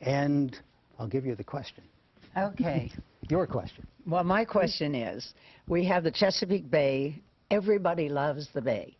And I'll give you the question. Okay. Your question. Well, my question is, we have the Chesapeake Bay. Everybody loves the Bay.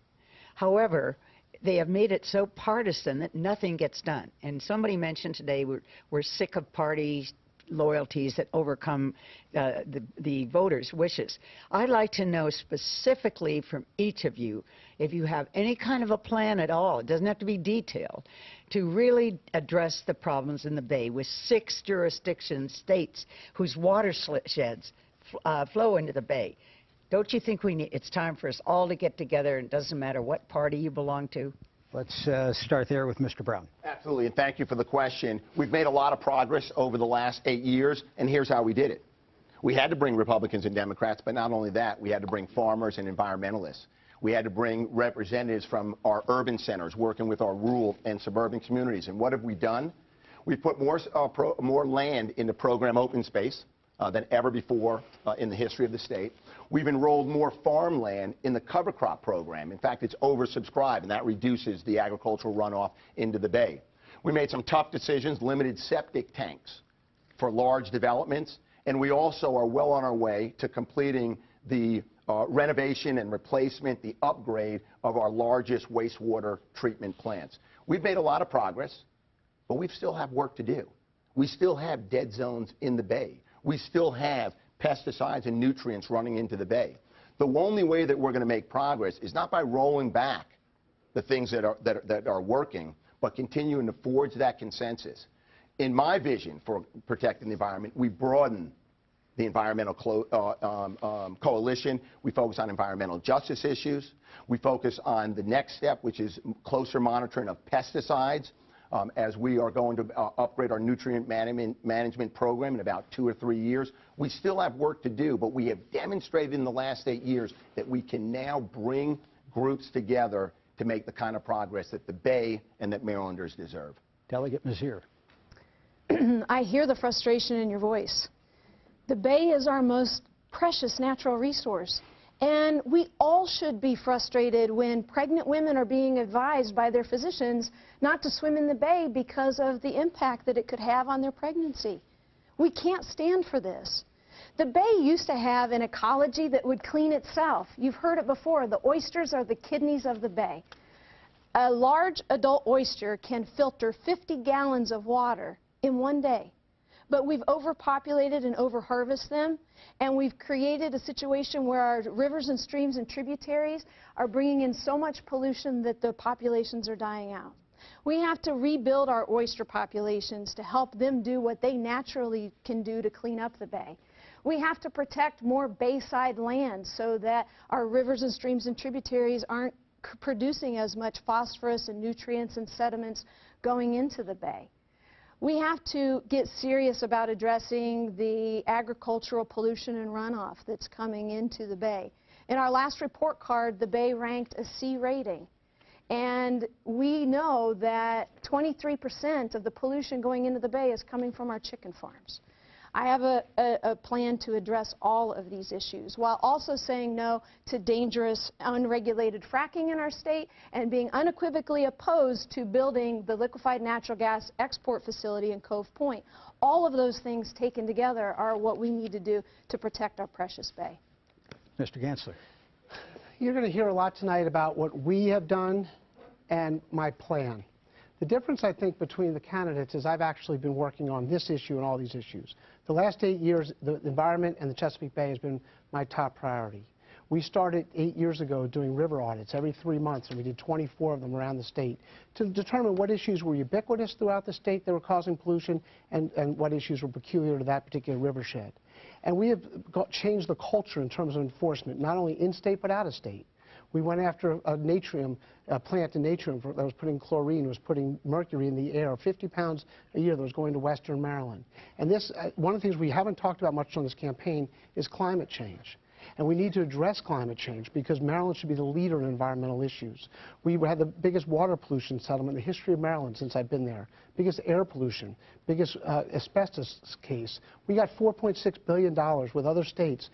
However, they have made it so partisan that nothing gets done. And somebody mentioned today we're sick of party loyalties that overcome the voters' wishes. I'd like to know specifically from each of you if you have any kind of a plan at all, it doesn't have to be detailed, to really address the problems in the Bay with 6 states whose watersheds flow into the Bay. Don't you think it's time for us all to get together, and it doesn't matter what party you belong to? Let's start there with Mr. Brown. Absolutely, and thank you for the question. We've made a lot of progress over the last 8 years, and here's how we did it. We had to bring Republicans and Democrats, but not only that, we had to bring farmers and environmentalists. We had to bring representatives from our urban centers working with our rural and suburban communities. And what have we done? We've put more land into program open space than ever before in the history of the state. We've enrolled more farmland in the cover crop program. In fact, it's oversubscribed, and that reduces the agricultural runoff into the Bay. We made some tough decisions, limited septic tanks for large developments, and we also are well on our way to completing the renovation and replacement, the upgrade of our largest wastewater treatment plants. We've made a lot of progress, but we still have work to do. We still have dead zones in the Bay. We still have pesticides and nutrients running into the Bay. The only way that we're going to make progress is not by rolling back the things that are working, but continuing to forge that consensus. In my vision for protecting the environment, we broaden the environmental coalition. We focus on environmental justice issues. We focus on the next step, which is closer monitoring of pesticides. As we are going to upgrade our nutrient management program in about 2 or 3 years. We still have work to do, but we have demonstrated in the last 8 years that we can now bring groups together to make the kind of progress that the Bay and that Marylanders deserve. Delegate Mizir. I hear the frustration in your voice. The Bay is our most precious natural resource. And we all should be frustrated when pregnant women are being advised by their physicians not to swim in the Bay because of the impact that it could have on their pregnancy. We can't stand for this. The Bay used to have an ecology that would clean itself. You've heard it before. The oysters are the kidneys of the Bay. A large adult oyster can filter 50 gallons of water in 1 day. But we've overpopulated and overharvested them, and we've created a situation where our rivers and streams and tributaries are bringing in so much pollution that the populations are dying out. We have to rebuild our oyster populations to help them do what they naturally can do to clean up the Bay. We have to protect more bayside land so that our rivers and streams and tributaries aren't producing as much phosphorus and nutrients and sediments going into the Bay. We have to get serious about addressing the agricultural pollution and runoff that's coming into the Bay. In our last report card, the Bay ranked a C rating. And we know that 23% of the pollution going into the Bay is coming from our chicken farms. I have a plan to address all of these issues while also saying no to dangerous, unregulated fracking in our state and being unequivocally opposed to building the liquefied natural gas export facility in Cove Point. All of those things taken together are what we need to do to protect our precious Bay. Mr. Gansler. You're going to hear a lot tonight about what we have done and my plan. The difference, I think, between the candidates is I've actually been working on this issue and all these issues. The last 8 years, the environment and the Chesapeake Bay has been my top priority. We started 8 years ago doing river audits every 3 months, and we did 24 of them around the state to determine what issues were ubiquitous throughout the state that were causing pollution and what issues were peculiar to that particular rivershed. And we have changed the culture in terms of enforcement, not only in-state but out-of-state. We went after a natrium, a plant in natrium that was putting chlorine, was putting mercury in the air, 50 pounds a year that was going to western Maryland. And this, one of the things we haven't talked about much on this campaign is climate change. And we need to address climate change because Maryland should be the leader in environmental issues. We had the biggest water pollution settlement in the history of Maryland since I've been there, biggest air pollution, biggest asbestos case. We got $4.6 billion with other states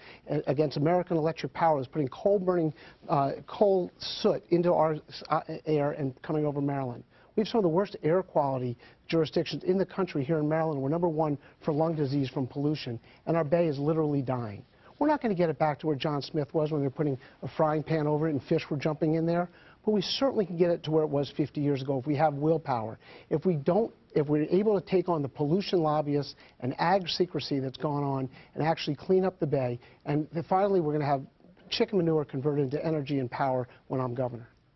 against American Electric Power that's putting coal soot into our air and coming over Maryland. We have some of the worst air quality jurisdictions in the country here in Maryland. We're #1 for lung disease from pollution, and our bay is literally dying. We're not going to get it back to where John Smith was when they were putting a frying pan over it and fish were jumping in there, but we certainly can get it to where it was 50 years ago if we have willpower. If we're able to take on the pollution lobbyists and ag secrecy that's gone on and actually clean up the bay, and finally we're going to have chicken manure converted into energy and power when I'm governor.